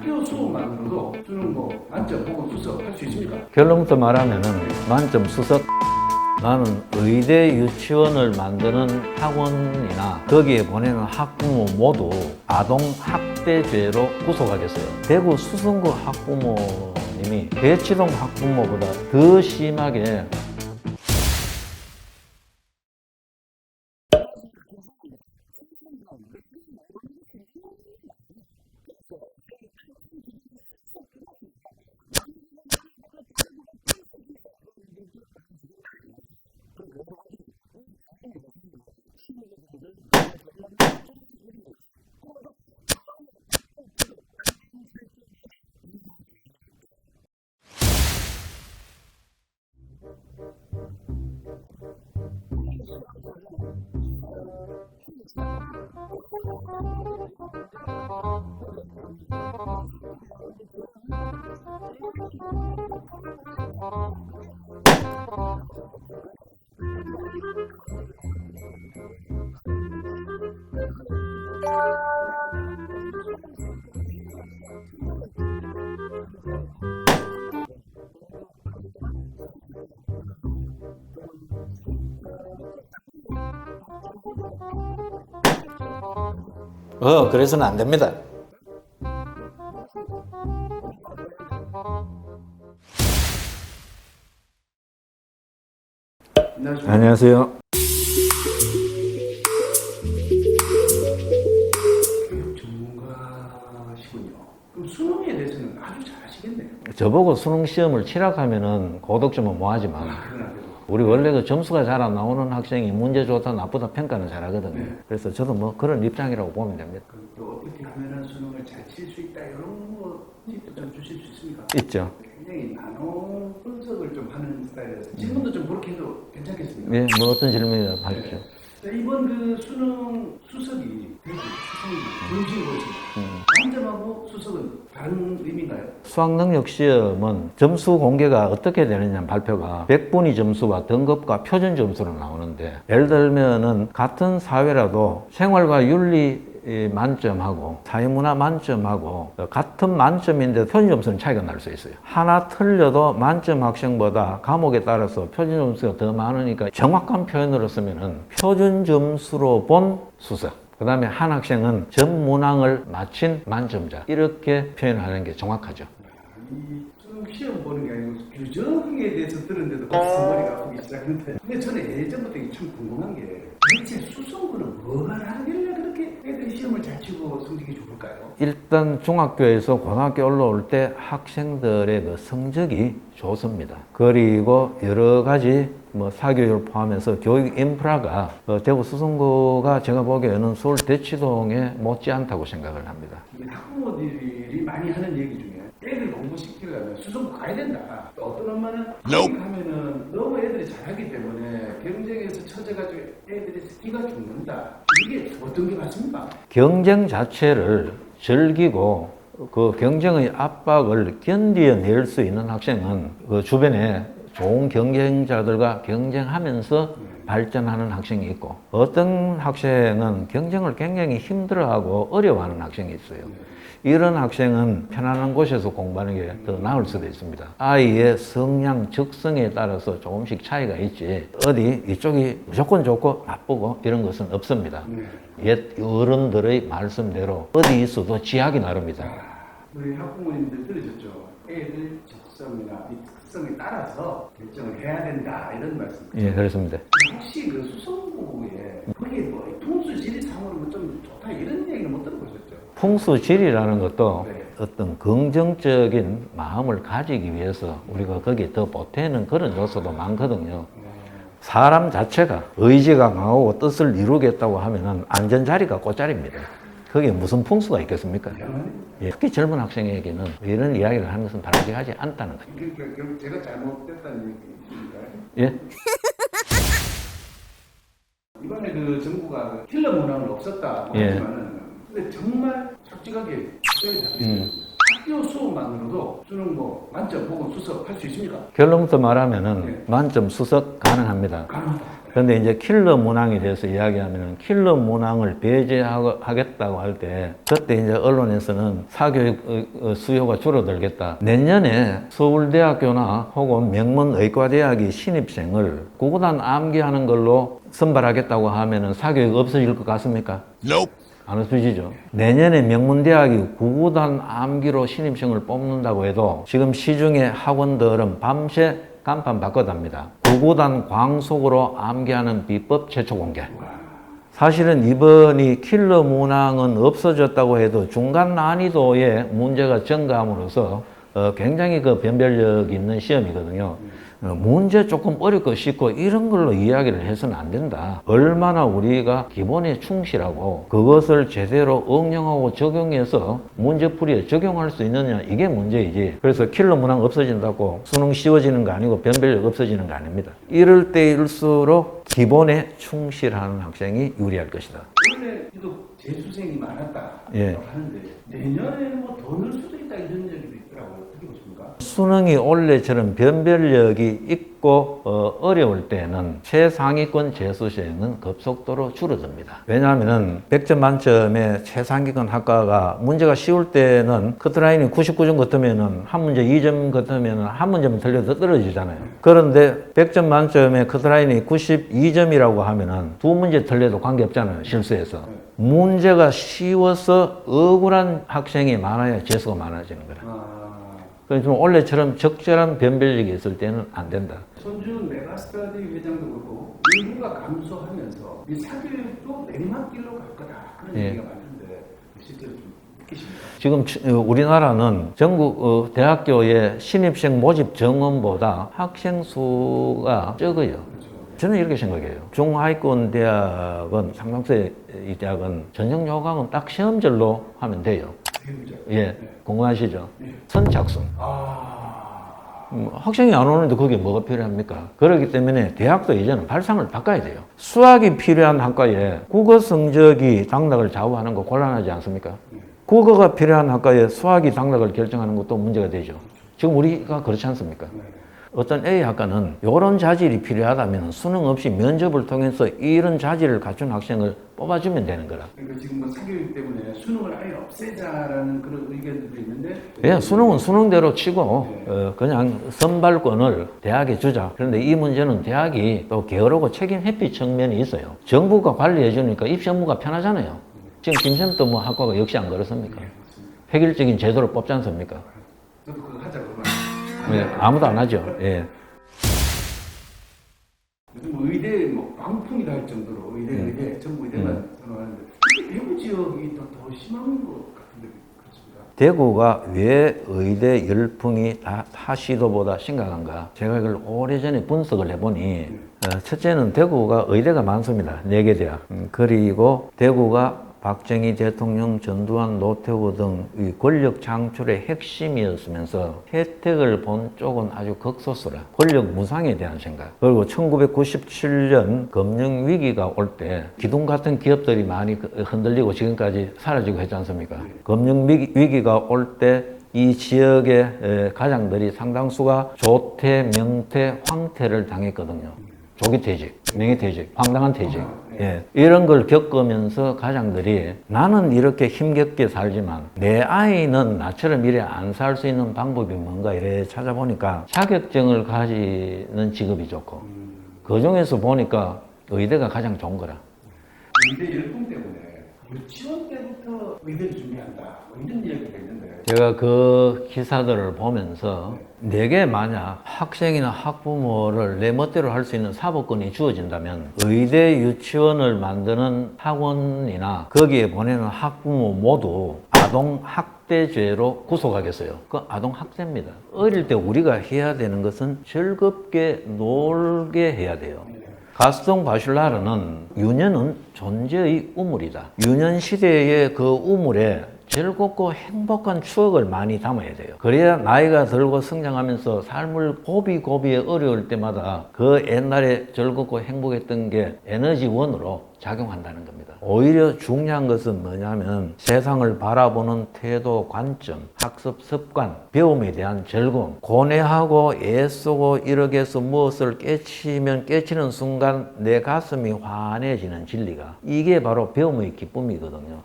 학교 수업만으로도 수능 뭐 만점 혹은 수석 할 수 있습니까? 결론부터 말하면은 만점 수석. 나는 의대 유치원을 만드는 학원이나 거기에 보내는 학부모 모두 아동 학대죄로 구속하겠어요. 대구 수성구 학부모님이 대치동 학부모보다 더 심하게 그래서는 안 됩니다. 안녕하세요. 교육 전문가시군요. 그럼 수능에 대해서는 아주 잘 아시겠네요. 저보고 수능 시험을 치락하면은 고득점은 뭐하지만 우리 원래 그 점수가 잘 안 나오는 학생이 문제 좋다 나쁘다 평가는 잘하거든요. 네. 그래서 저도 뭐 그런 입장이라고 보면 됩니다. 그럼 또 어떻게 하면은 수능을 잘 칠 수 있다 이런 거 팁도 좀 주실 수 있습니까? 있죠. 굉장히 나눠 분석을 좀 하는 스타일이라서 질문도 좀 그렇게 해도 괜찮겠습니까? 예, 뭐 어떤 질문이라도 하십시오. 자, 이번 그 수능 수석이 대구 수성이 중심고시 만점하고 수석은 다른 의미인가요? 수학능력 시험은 점수 공개가 어떻게 되느냐 발표가 100분위 점수와 등급과 표준 점수로 나오는데 예를 들면은 같은 사회라도 생활과 윤리 만점하고 사회문화 만점하고 같은 만점인데 표준 점수는 차이가 날 수 있어요. 하나 틀려도 만점 학생보다 과목에 따라서 표준 점수가 더 많으니까 정확한 표현으로 쓰면은 표준 점수로 본 수석. 그 다음에 한 학생은 전 문항을 마친 만점자. 이렇게 표현하는 게 정확하죠. 이 수능 시험 보는 게 아니고 규정에 대해서 들었는데도 벌써 머리가 아프기 시작했는데 근데 저는 예전부터 이게 참 궁금한 게 대체 수성구는 뭐가 하길래 그렇게 애들이 시험을 잘 치고 성적이 좋을까요? 일단 중학교에서 고등학교 올라올 때 학생들의 그 성적이 좋습니다. 그리고 여러 가지 뭐 사교육을 포함해서 교육 인프라가 대구 수성구가 제가 보기에는 서울 대치동에 못지않다고 생각을 합니다. 이게 학부모들이 많이 하는 얘기 중에 애들 공부시키려면 수성구 가야 된다. 또 어떤 엄마는 거기 가면은 너무 애들이 잘하기 때문에 경쟁에서 처져가지고 애들이 스키가 죽는다. 이게 어떤 게 맞습니까? 경쟁 자체를 즐기고 그 경쟁의 압박을 견뎌낼 수 있는 학생은 그 주변에 좋은 경쟁자들과 경쟁하면서 발전하는 학생이 있고 어떤 학생은 경쟁을 굉장히 힘들어하고 어려워하는 학생이 있어요. 이런 학생은 편안한 곳에서 공부하는 게 더 나을 수도 있습니다. 아이의 성향, 적성에 따라서 조금씩 차이가 있지 어디 이쪽이 무조건 좋고 나쁘고 이런 것은 없습니다. 옛 어른들의 말씀대로 어디 있어도 지하기 나릅니다. 우리 학부모님들 들으셨죠? 애들 적성이나 이 특성에 따라서 결정을 해야 된다 이런 말씀. 예, 그렇습니다. 혹시 그 수성구에 거기 뭐 풍수지리상으로 뭐 좀 좋다 이런 얘기는 못 들어보셨죠? 풍수지리라는 것도 네. 어떤 긍정적인 마음을 가지기 위해서 우리가 거기에 더 보태는 그런 요소도 많거든요. 사람 자체가 의지가 강하고 뜻을 이루겠다고 하면은 안전자리가 꽃자리입니다. 거기에 무슨 풍수가 있겠습니까? 예, 특히 젊은 학생에게는 이런 이야기를 하는 것은 바람직하지 않다는 거죠. 그러니까 결국 제가 잘못됐다는 얘기인가요? 예? 이번에 그 정부가 킬러 문항은 없었다 예. 하지만은 근데 정말 솔직하게 학교 수업만으로도 수능 뭐 만점 혹은 수석 할 수 있습니까? 결론부터 말하면은 네. 만점 수석 가능합니다. 가능하다. 그런데 이제 킬러 문항에 대해서 이야기하면 킬러 문항을 배제하겠다고 할 때 그때 이제 언론에서는 사교육 수요가 줄어들겠다. 내년에 서울대학교나 혹은 명문의과대학이 신입생을 구구단 암기하는 걸로 선발하겠다고 하면은 사교육 없어질 것 같습니까? 안 없어지죠. 내년에 명문대학이 구구단 암기로 신입생을 뽑는다고 해도 지금 시중의 학원들은 밤새 간판 바꿔답니다. 구구단 광속으로 암기하는 비법 최초 공개. 사실은 이번이 킬러 문항은 없어졌다고 해도 중간 난이도의 문제가 증가함으로써 굉장히 그 변별력 있는 시험이거든요. 문제 조금 어렵고 쉽고 이런 걸로 이야기를 해서는 안 된다. 얼마나 우리가 기본에 충실하고 그것을 제대로 응용하고 적용해서 문제풀이에 적용할 수 있느냐 이게 문제이지. 그래서 킬러 문항 없어진다고 수능 쉬워지는 거 아니고 변별력 없어지는 거 아닙니다. 이럴 때일수록 기본에 충실하는 학생이 유리할 것이다. 원래 유독 재수생이 많았다 예. 하는데 내년에는 뭐 더 늘 수도 있다 이런 얘기도 있더라고요. 어떻게 보십니까? 수능이 올해처럼 변별력이 있고 어려울 때는 최상위권 재수생은 급속도로 줄어듭니다. 왜냐하면 100점 만점에 최상위권 학과가 문제가 쉬울 때는 커트라인이 99점 같으면 한 문제 2점 같으면 한 문제만 틀려도 떨어지잖아요. 그런데 100점 만점에 커트라인이 92점이라고 하면은 두 문제 틀려도 관계없잖아요. 실수해서. 문제가 쉬워서 억울한 학생이 많아야 재수가 많아지는 거라. 그래서 좀 원래처럼 적절한 변별력이 있을 때는 안 된다. 손준 메가스터디 회장도 그렇고 인구가 감소하면서 이 사교육도 내리막길로 갈 거다 그런 예. 얘기가 많은데 실제로 좀 느끼십니까? 지금 우리나라는 전국 대학교의 신입생 모집 정원보다 학생 수가 적어요. 저는 이렇게 생각해요. 중하위권 대학은 상당수의 이 대학은 전형 요강은 딱 시험절로 하면 돼요. 예, 공부하시죠. 선착순. 학생이 안 오는데 그게 뭐가 필요합니까? 그렇기 때문에 대학도 이제는 발상을 바꿔야 돼요. 수학이 필요한 학과에 국어 성적이 당락을 좌우하는 거 곤란하지 않습니까? 국어가 필요한 학과에 수학이 당락을 결정하는 것도 문제가 되죠. 지금 우리가 그렇지 않습니까? 어떤 A 학과는 이런 자질이 필요하다면 수능 없이 면접을 통해서 이런 자질을 갖춘 학생을 뽑아주면 되는 거라. 그러니까 지금 뭐 사교육 때문에 수능을 아예 없애자라는 그런 의견들도 있는데 예, 수능은 수능대로 치고 그냥 선발권을 대학에 주자. 그런데 이 문제는 대학이 또 게으르고 책임 회피 측면이 있어요. 정부가 관리해 주니까 입시 업무가 편하잖아요. 지금 김쌤도 뭐 학과가 역시 안 그렇습니까? 획일적인 제도를 뽑지 않습니까? 저도 그거 하자 그러면 예, 아무도 안 하죠. 예. 요즘 뭐 의대 뭐 광풍이 날 정도로 의대 전부 의대만 선호하는데 대구 지역이 더 심한 것 같은데 그렇습니다. 대구가 왜 의대 열풍이 타 시도보다 심각한가? 제가 이걸 오래전에 분석을 해보니 첫째는 대구가 의대가 많습니다. 4개 대학. 그리고 대구가 박정희 대통령, 전두환, 노태우 등 이 권력 창출의 핵심이었으면서 혜택을 본 쪽은 아주 극소수라. 권력 무상에 대한 생각. 그리고 1997년 금융위기가 올 때 기둥 같은 기업들이 많이 흔들리고 지금까지 사라지고 했지 않습니까? 금융위기가 올 때 이 지역의 가장들이 상당수가 조퇴, 명퇴, 황퇴를 당했거든요. 조기퇴직, 명예퇴직, 황당한 퇴직. 예, 이런 걸 겪으면서 가장들이 나는 이렇게 힘겹게 살지만 내 아이는 나처럼 이래 안 살 수 있는 방법이 뭔가 이래 찾아보니까 자격증을 가지는 직업이 좋고 그 중에서 보니까 의대가 가장 좋은 거라. 의대 열풍 때문에 유치원 때부터 의대를 준비한다 뭐 이런 이야기가 있는데 제가 그 기사들을 보면서 내게 만약 학생이나 학부모를 내 멋대로 할 수 있는 사법권이 주어진다면 의대 유치원을 만드는 학원이나 거기에 보내는 학부모 모두 아동학대죄로 구속하겠어요. 그 아동학대입니다. 어릴 때 우리가 해야 되는 것은 즐겁게 놀게 해야 돼요. 가스통 바슐라르는 유년은 존재의 우물이다. 유년 시대의 그 우물에 즐겁고 행복한 추억을 많이 담아야 돼요. 그래야 나이가 들고 성장하면서 삶을 고비고비에 어려울 때마다 그 옛날에 즐겁고 행복했던 게 에너지원으로 작용한다는 겁니다. 오히려 중요한 것은 뭐냐면 세상을 바라보는 태도, 관점, 학습 습관, 배움에 대한 즐거움, 고뇌하고 애쓰고 이렇게 해서 무엇을 깨치면 깨치는 순간 내 가슴이 환해지는 진리가, 이게 바로 배움의 기쁨이거든요.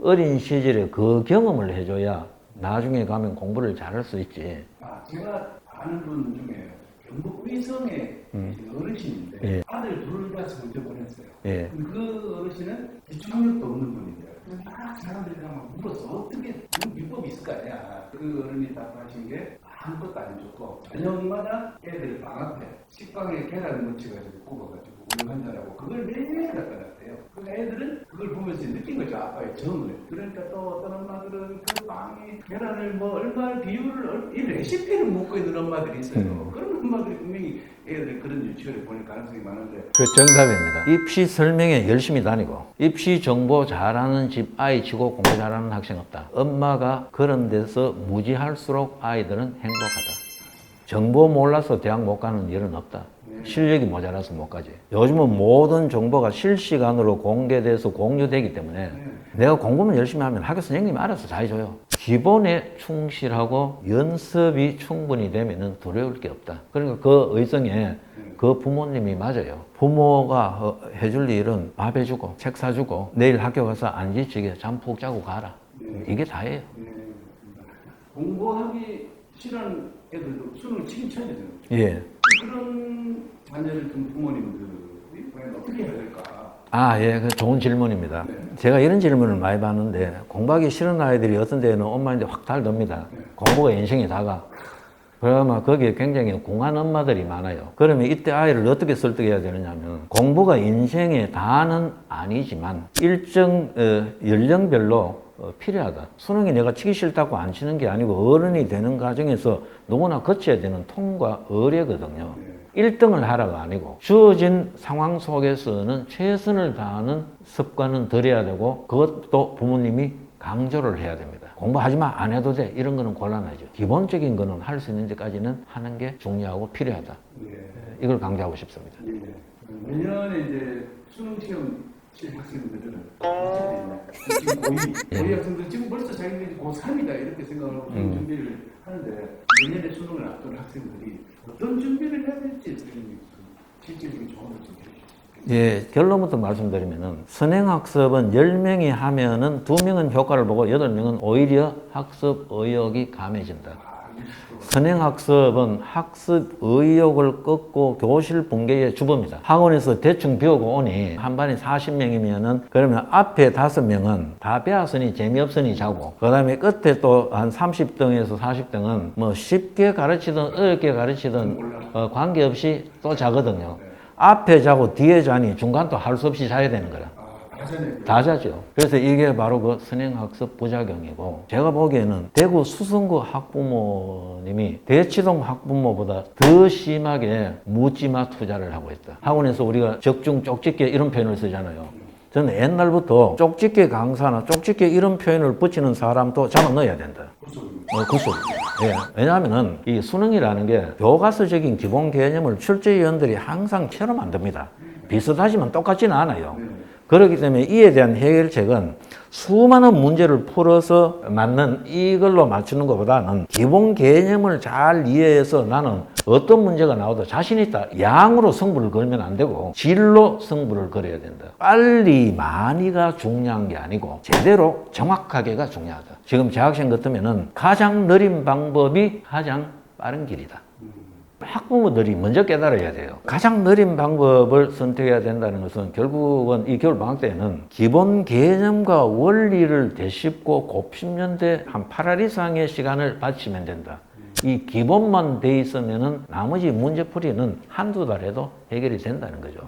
어린 시절에 그 경험을 해줘야 나중에 가면 공부를 잘할 수 있지. 제가 아는 분 중에 경북 의성의 어르신인데 예. 아들 둘 다 서울대 보냈어요. 예. 근데 그 어르신은 기초학력도 없는 분인데요. 막 사람들이 막 물어서 어떻게 무슨 비법이 있을까? 야, 그 어른이 답하신 게 아무것도 안 좋고 저녁마다 애들 방학 때 식빵에 계란 무쳐가지고 구워가지고 우유 한 잔하고 그걸 매일 갖다 놨대요. 그 애들은 그걸 보면서 느낀 거죠, 아빠의 정을. 그러니까 또 어떤 엄마들은 그 빵에 계란을 뭐 얼마 비율을 이 레시피를 묻고 있는 엄마들이 있어요. 그런 엄마들이 분명히 애들 그런 유치원에 보낼 가능성이 많은데. 그 정답입니다. 입시 설명에 열심히 다니고 입시 정보 잘하는 집 아이 치고 공부 잘하는 학생 없다. 엄마가 그런 데서 무지할수록 아이들은 행복하다. 정보 몰라서 대학 못 가는 일은 없다. 실력이 모자라서 못 가지. 요즘은 모든 정보가 실시간으로 공개돼서 공유되기 때문에 내가 공부만 열심히 하면 학교 선생님이 알아서 다 해줘요. 기본에 충실하고 연습이 충분히 되면 두려울 게 없다. 그러니까 그 의성에 그 부모님이 맞아요. 부모가 해줄 일은 밥 해주고 책 사주고 내일 학교 가서 안 지치게 잠 푹 자고 가라. 이게 다예요. 공부하기 싫어하는 애들도 수능을 치긴 쳐야 되잖아요. 예. 그런 자녀를 둔 부모님들이 과연 어떻게 해야 될까? 예, 그 좋은 질문입니다. 네. 제가 이런 질문을 많이 받는데 공부하기 싫은 아이들이 어떤 데는 엄마한테 확 달듭니다. 공부가 인생이 다가. 그러면 거기에 굉장히 공한 엄마들이 많아요. 그러면 이때 아이를 어떻게 설득해야 되느냐면 공부가 인생의 다는 아니지만 일정 연령별로 필요하다. 수능이 내가 치기 싫다고 안 치는 게 아니고 어른이 되는 과정에서 누구나 거쳐야 되는 통과 의례거든요. 1등을 하라가 아니고 주어진 상황 속에서는 최선을 다하는 습관은 들여야 되고 그것도 부모님이 강조를 해야 됩니다. 공부하지 마, 안 해도 돼. 이런 거는 곤란하죠. 기본적인 거는 할 수 있는 데까지는 하는 게 중요하고 필요하다. 이걸 강조하고 싶습니다. 내년에 이제 수능 시험 칠 학생들은 지금 고2 학생들 지금 벌써 자기들이 고3이다 이렇게 생각을 하고 준비를 하는데 내년에 수능을 앞둔 학생들이 어떤 준비를 해야 될지 실질적인 조언을 좀 해주시죠. 예, 결론부터 말씀드리면은 선행학습은 10명이 하면은 2명은 효과를 보고 8명은 오히려 학습 의욕이 감해진다. 선행학습은 학습 의욕을 꺾고 교실 붕괴의 주범이다. 학원에서 대충 배우고 오니 한 반에 40명이면은 그러면 앞에 5명은 다 배웠으니 재미없으니 자고 그 다음에 끝에 또 한 30등에서 40등은 뭐 쉽게 가르치든 어렵게 가르치든 관계없이 또 자거든요. 앞에 자고 뒤에 자니 중간도 할 수 없이 자야 되는 거라. 다 자죠. 그래서 이게 바로 그 선행학습 부작용이고 제가 보기에는 대구 수성구 학부모님이 대치동 학부모보다 더 심하게 묻지마 투자를 하고 있다. 학원에서 우리가 적중 쪽집게 이런 표현을 쓰잖아요. 저는 옛날부터 쪽집게 강사나 쪽집게 이런 표현을 붙이는 사람도 잡아 넣어야 된다. 구수. 예. 왜냐하면은 이 수능이라는 게 교과서적인 기본 개념을 출제위원들이 항상 채로 만듭니다. 비슷하지만 똑같지는 않아요. 그렇기 때문에 이에 대한 해결책은 수많은 문제를 풀어서 맞는 이걸로 맞추는 것보다는 기본 개념을 잘 이해해서 나는 어떤 문제가 나와도 자신 있다. 양으로 승부를 걸면 안 되고 질로 승부를 걸어야 된다. 빨리 많이가 중요한 게 아니고 제대로 정확하게가 중요하다. 지금 재학생 같으면은 가장 느린 방법이 가장 빠른 길이다. 학부모들이 먼저 깨달아야 돼요. 가장 느린 방법을 선택해야 된다는 것은 결국은 이 겨울방학 때는 기본 개념과 원리를 되짚고 곱씹는데 한 8할 이상의 시간을 바치면 된다. 이 기본만 돼 있으면은 나머지 문제풀이는 한두 달에도 해결이 된다는 거죠.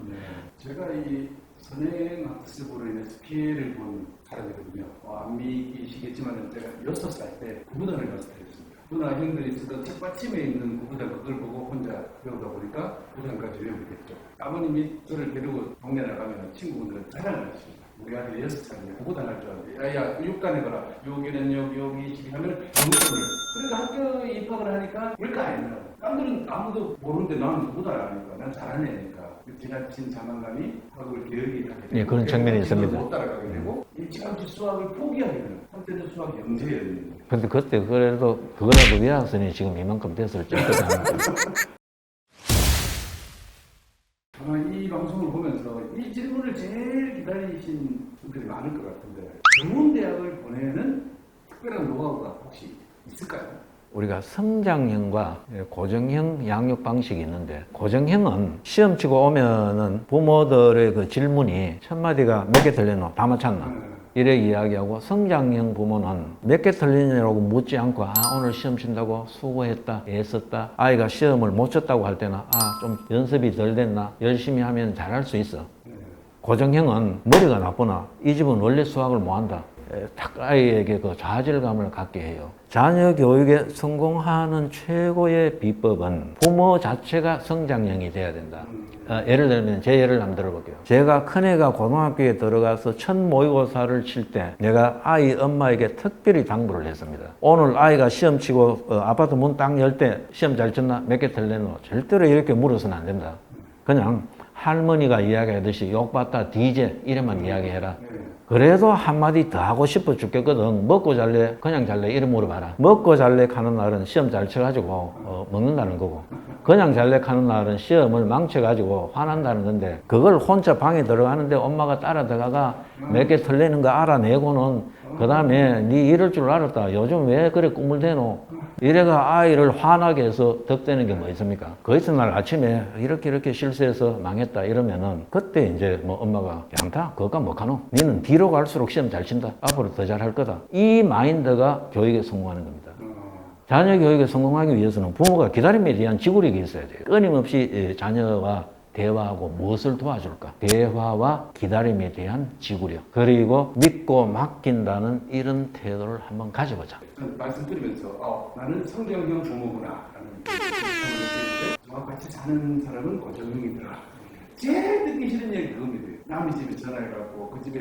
제가 이 선행학습으로 인해서 피해를 본 사람이거든요. 안 믿기시겠지만 제가 6살 때 구구단을 마스터했습니다. 누나 형들이 쓰던 책받침에 있는 구구단 그걸 보고 혼자 배우다 보니까 구구단까지 외우게 됐죠. 아버님이 저를 데리고 동네 나가면 친구분들은 자랑을 하십니다. 우리 아들 6살이야. 보고 달랄 줄 알았는데 야야 육단에 가라. 여기는 여기 집이 하면 영점을. 그러니까 학교에 입학을 하니까 왜일까 아니야. 남들은 아무도 모르는데 나는 누구다 하니까 난 잘하는 애니까 지나친 자만감이 학업을 게으르게 하게 되고 예, 그런 측면이 있습니다. 못 따라가게 되고 일찌감치 수학을 포기하게 되는 한때는 수학 영재였는데 근데 그때 그래도 그거라도 외웠으니 지금 이만큼 됐을 정도잖아요. 아마 이 방송을 보면서 이 질문을 제일 기다리신 분들이 많을 것 같은데 좋은 대학을 보내는 특별한 노하우가 혹시 있을까요? 우리가 성장형과 고정형 양육 방식이 있는데 고정형은 시험 치고 오면은 부모들의 그 질문이 첫 마디가 몇 개 틀렸노? 다 맞췄나? 이래 이야기하고 성장형 부모는 몇 개 틀리냐고 묻지 않고 오늘 시험 친다고 수고했다, 애썼다. 아이가 시험을 못 쳤다고 할 때는 좀 연습이 덜 됐나? 열심히 하면 잘할 수 있어. 고정형은 머리가 나쁘나? 이 집은 원래 수학을 못한다. 딱 아이에게 그 좌절감을 갖게 해요. 자녀 교육에 성공하는 최고의 비법은 부모 자체가 성장형이 돼야 된다. 예를 들면 제 예를 한번 들어볼게요. 제가 큰애가 고등학교에 들어가서 첫 모의고사를 칠 때 내가 아이 엄마에게 특별히 당부를 했습니다. 오늘 아이가 시험 치고 아파트 문 딱 열 때 시험 잘 쳤나? 몇 개 틀렸노? 절대로 이렇게 물어서는 안 된다. 그냥 할머니가 이야기하듯이 욕받다 디제 이래만 이야기해라. 그래도 한마디 더 하고 싶어 죽겠거든. 먹고 잘래? 그냥 잘래? 이래 물어봐라. 먹고 잘래 하는 날은 시험 잘 쳐가지고 먹는다는 거고 그냥 잘래 하는 날은 시험을 망쳐가지고 화난다는 건데 그걸 혼자 방에 들어가는데 엄마가 따라 들어가가 몇 개 틀리는 거 알아내고는 그 다음에 네 이럴 줄 알았다. 요즘 왜 그래 꿈을 대노? 이래가 아이를 화나게 해서 덕대는 게 뭐 있습니까? 그 이튿날 아침에 이렇게 실수해서 망했다 이러면은 그때 이제 뭐 엄마가 양타 그거가 뭐하노? 니는 뒤로 갈수록 시험 잘 친다. 앞으로 더 잘할 거다. 이 마인드가 교육에 성공하는 겁니다. 자녀 교육에 성공하기 위해서는 부모가 기다림에 대한 지구력이 있어야 돼요. 끊임없이 자녀와 대화하고 무엇을 도와줄까? 대화와 기다림에 대한 지구력. 그리고 믿고 맡긴다는 이런 태도를 한번 가져보자. 말씀드리면서 나는 성장형 부모구나 라는 생각을 저와 같이 사는 사람은 고정형이더라. 제일 듣기 싫은 얘기 그겁니다. 남의 집에 전화해갖고 그 집에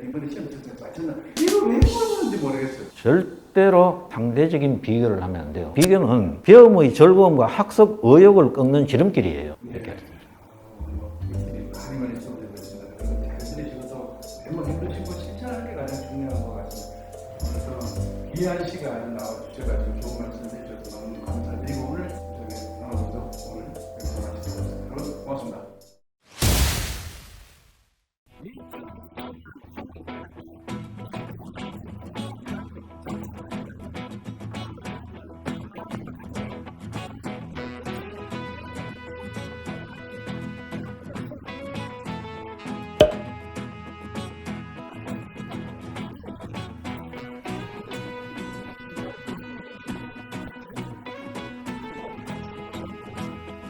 이번에 시험 맞췄나? 이거 왜 그러는지 모르겠어요. 절대로 상대적인 비교를 하면 안 돼요. 비교는 배움의 즐거움과 학습 의욕을 꺾는 지름길이에요. 이렇게. 많이 수업되고 있습니다. 그래서 잘 들으시고서 매번 힘드시고 실천하는 게 가장 중요한 것 같습니다. 그래서 귀한 시간 나와주셔가지고 좋은 말씀 해주셔서 너무 감사드리고 오늘 저기 나와서 오늘 방송하시겠습니다. 여러분 고맙습니다.